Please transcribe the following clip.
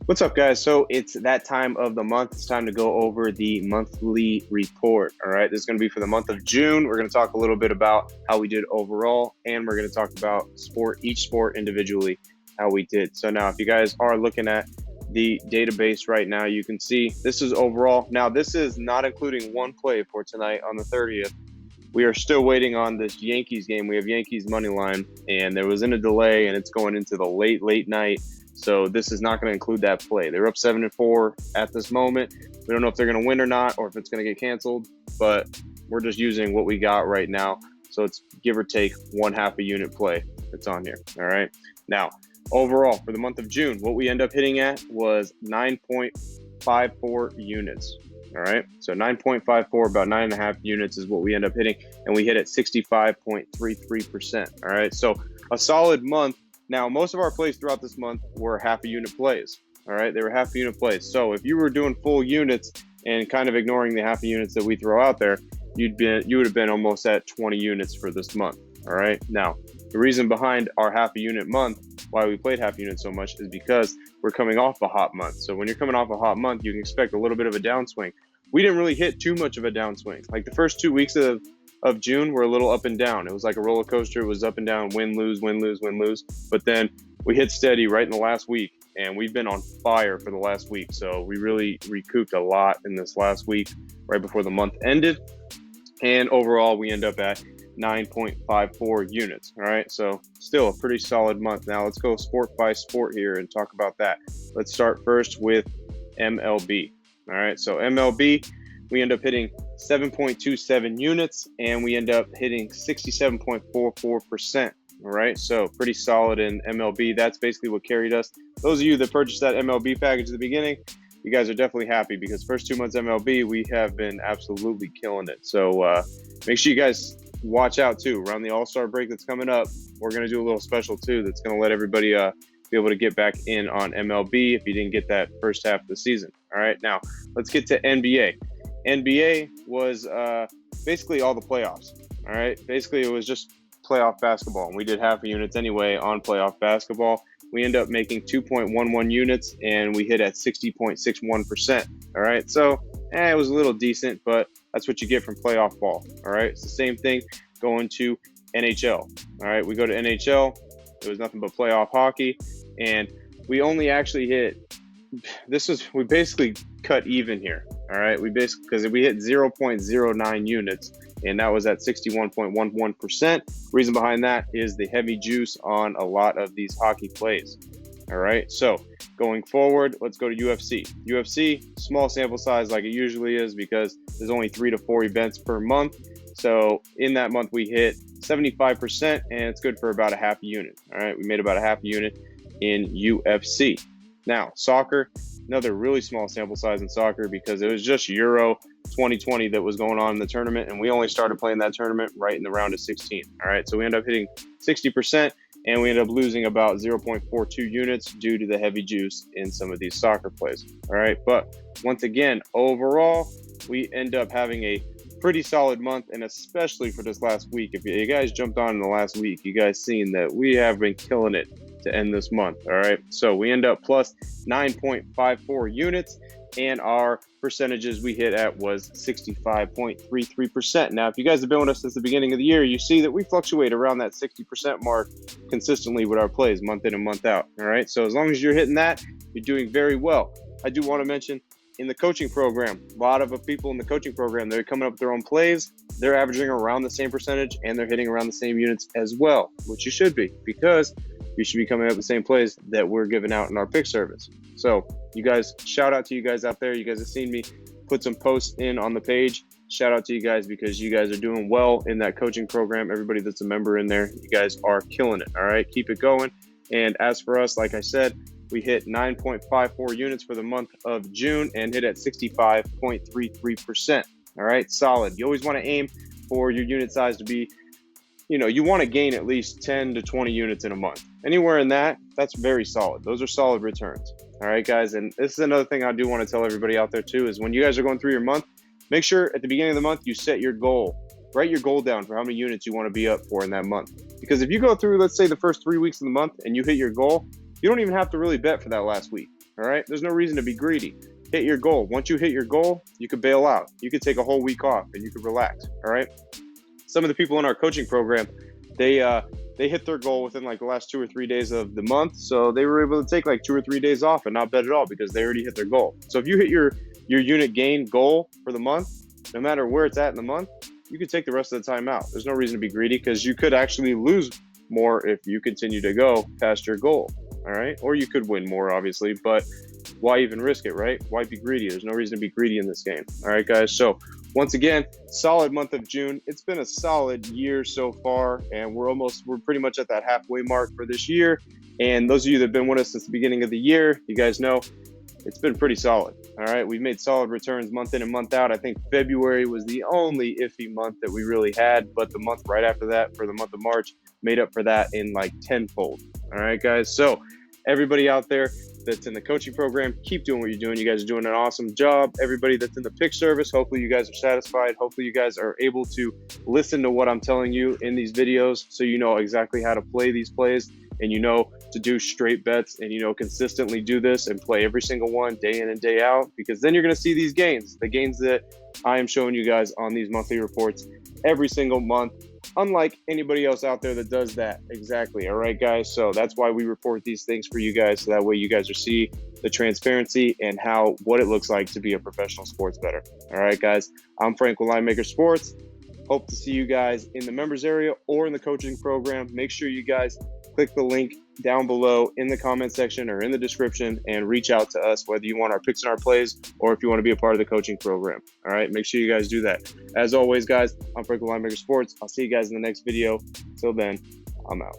What's up, guys? So it's that time of the month. It's time to go over the monthly report. All right. This is going to be for the month of June. We're going to talk a little bit about how we did overall, and we're going to talk about each sport individually, how we did. So now, if you guys are looking at the database right now, you can see this is overall. Now, this is not including one play for tonight on the 30th. We are still waiting on this Yankees game. We have Yankees money line, and there was in a delay, and it's going into the late night. So this is not going to include that play. They're up 7-4 at this moment. We don't know if they're going to win or not, or if it's going to get canceled, but we're just using what we got right now. So it's give or take 1/2 a unit play that's on here. All right. Now, overall for the month of June, what we end up hitting at was 9.54 units. All right. So 9.54, about 9.5 units is what we end up hitting. And we hit at 65.33%. All right. So a solid month. Now, most of our plays throughout this month were 1/2 a unit plays. All right. They were 1/2 a unit plays. So if you were doing full units and kind of ignoring the 1/2 a units that we throw out there, you would have been almost at 20 units for this month. All right. Now, the reason behind our 1/2 a unit month, why we played 1/2 a unit so much, is because we're coming off a hot month. So when you're coming off a hot month, you can expect a little bit of a downswing. We didn't really hit too much of a downswing. Like the first 2 weeks of June were a little up and down. It was like a roller coaster. It was up and down, win, lose, win, lose, win, lose. But then we hit steady right in the last week, and we've been on fire for the last week. So we really recouped a lot in this last week right before the month ended. And overall, we end up at 9.54 units. All right. So still a pretty solid month. Now let's go sport by sport here and talk about that. Let's start first with MLB. All right. So MLB, we end up hitting 7.27 units, and we end up hitting 67.44%. All right. So pretty solid in MLB. That's basically what carried us. Those of you that purchased that MLB package at the beginning, you guys are definitely happy because first 2 months MLB, we have been absolutely killing it. So make sure you guys watch out too. Around the All-Star break that's coming up, we're going to do a little special too that's going to let everybody be able to get back in on MLB if you didn't get that first half of the season. All right, now let's get to NBA. NBA was basically all the playoffs. All right, basically it was just playoff basketball, and we did 1/2 a units anyway on playoff basketball. We end up making 2.11 units, and we hit at 60.61%. All right, so it was a little decent, but that's what you get from playoff ball. All right, it's the same thing going to NHL. All right, we go to NHL. It was nothing but playoff hockey, and we only actually hit. We basically cut even here. All right, because we hit 0.09 units, and that was at 61.11%. Reason behind that is the heavy juice on a lot of these hockey plays. All right, so going forward, let's go to UFC. UFC, small sample size like it usually is because there's only 3 to 4 events per month. So in that month, we hit 75%, and it's good for about 1/2 a unit. All right, we made about 1/2 a unit in UFC. Now, soccer, another really small sample size in soccer because it was just Euro 2020 that was going on in the tournament, and we only started playing that tournament right in the round of 16. All right, so we end up hitting 60%, and we end up losing about 0.42 units due to the heavy juice in some of these soccer plays. All right, but once again, overall, we end up having a pretty solid month, and especially for this last week. If you guys jumped on in the last week, you guys seen that we have been killing it to end this month. All right, so we end up plus 9.54 units, and our percentages we hit at was 65.33%. Now, if you guys have been with us since the beginning of the year, you see that we fluctuate around that 60% mark consistently with our plays month in and month out. All right, so as long as you're hitting that, you're doing very well. I do want to mention in the coaching program, a lot of people in the coaching program, they're coming up with their own plays. They're averaging around the same percentage, and they're hitting around the same units as well, which you should be, because you should be coming up with the same plays that we're giving out in our pick service. So you guys, shout out to you guys out there. You guys have seen me put some posts in on the page. Shout out to you guys because you guys are doing well in that coaching program. Everybody that's a member in there, you guys are killing it. All right, keep it going. And as for us, like I said, we hit 9.54 units for the month of June and hit at 65.33%. All right, solid. You always want to aim for your unit size to be, you want to gain at least 10 to 20 units in a month. Anywhere in that, that's very solid. Those are solid returns. All right, guys. And this is another thing I do want to tell everybody out there too, is when you guys are going through your month, make sure at the beginning of the month, you set your goal. Write your goal down for how many units you want to be up for in that month. Because if you go through, let's say, the first 3 weeks of the month and you hit your goal, you don't even have to really bet for that last week. All right. There's no reason to be greedy. Hit your goal. Once you hit your goal, you could bail out. You could take a whole week off and you could relax. All right. Some of the people in our coaching program, they hit their goal within like the last 2 or 3 days of the month. So they were able to take like 2 or 3 days off and not bet at all because they already hit their goal. So if you hit your unit gain goal for the month, no matter where it's at in the month, you could take the rest of the time out. There's no reason to be greedy because you could actually lose more if you continue to go past your goal. All right. Or you could win more, obviously, but why even risk it, right? Why be greedy? There's no reason to be greedy in this game. All right, guys. So once again, solid month of June. It's been a solid year so far, and we're pretty much at that halfway mark for this year. And those of you that have been with us since the beginning of the year, you guys know it's been pretty solid. All right. We've made solid returns month in and month out. I think February was the only iffy month that we really had, but the month right after that, for the month of March, made up for that in like tenfold. All right, guys. So everybody out there that's in the coaching program, keep doing what you're doing. You guys are doing an awesome job. Everybody that's in the pick service, hopefully you guys are satisfied. Hopefully you guys are able to listen to what I'm telling you in these videos so you know exactly how to play these plays and you know to do straight bets and you know consistently do this and play every single one day in and day out, because then you're going to see these gains, the gains that I am showing you guys on these monthly reports every single month, unlike anybody else out there that does that exactly. All right, guys. So that's why we report these things for you guys. So that way you guys will see the transparency and what it looks like to be a professional sports bettor. All right, guys. I'm Frank with Linemaker Sports. Hope to see you guys in the members area or in the coaching program. Make sure you guys click the link down below in the comment section or in the description and reach out to us, whether you want our picks and our plays or if you want to be a part of the coaching program. All right, make sure you guys do that. As always, guys, I'm Frank with Linemaker Sports. I'll see you guys in the next video. Till then, I'm out.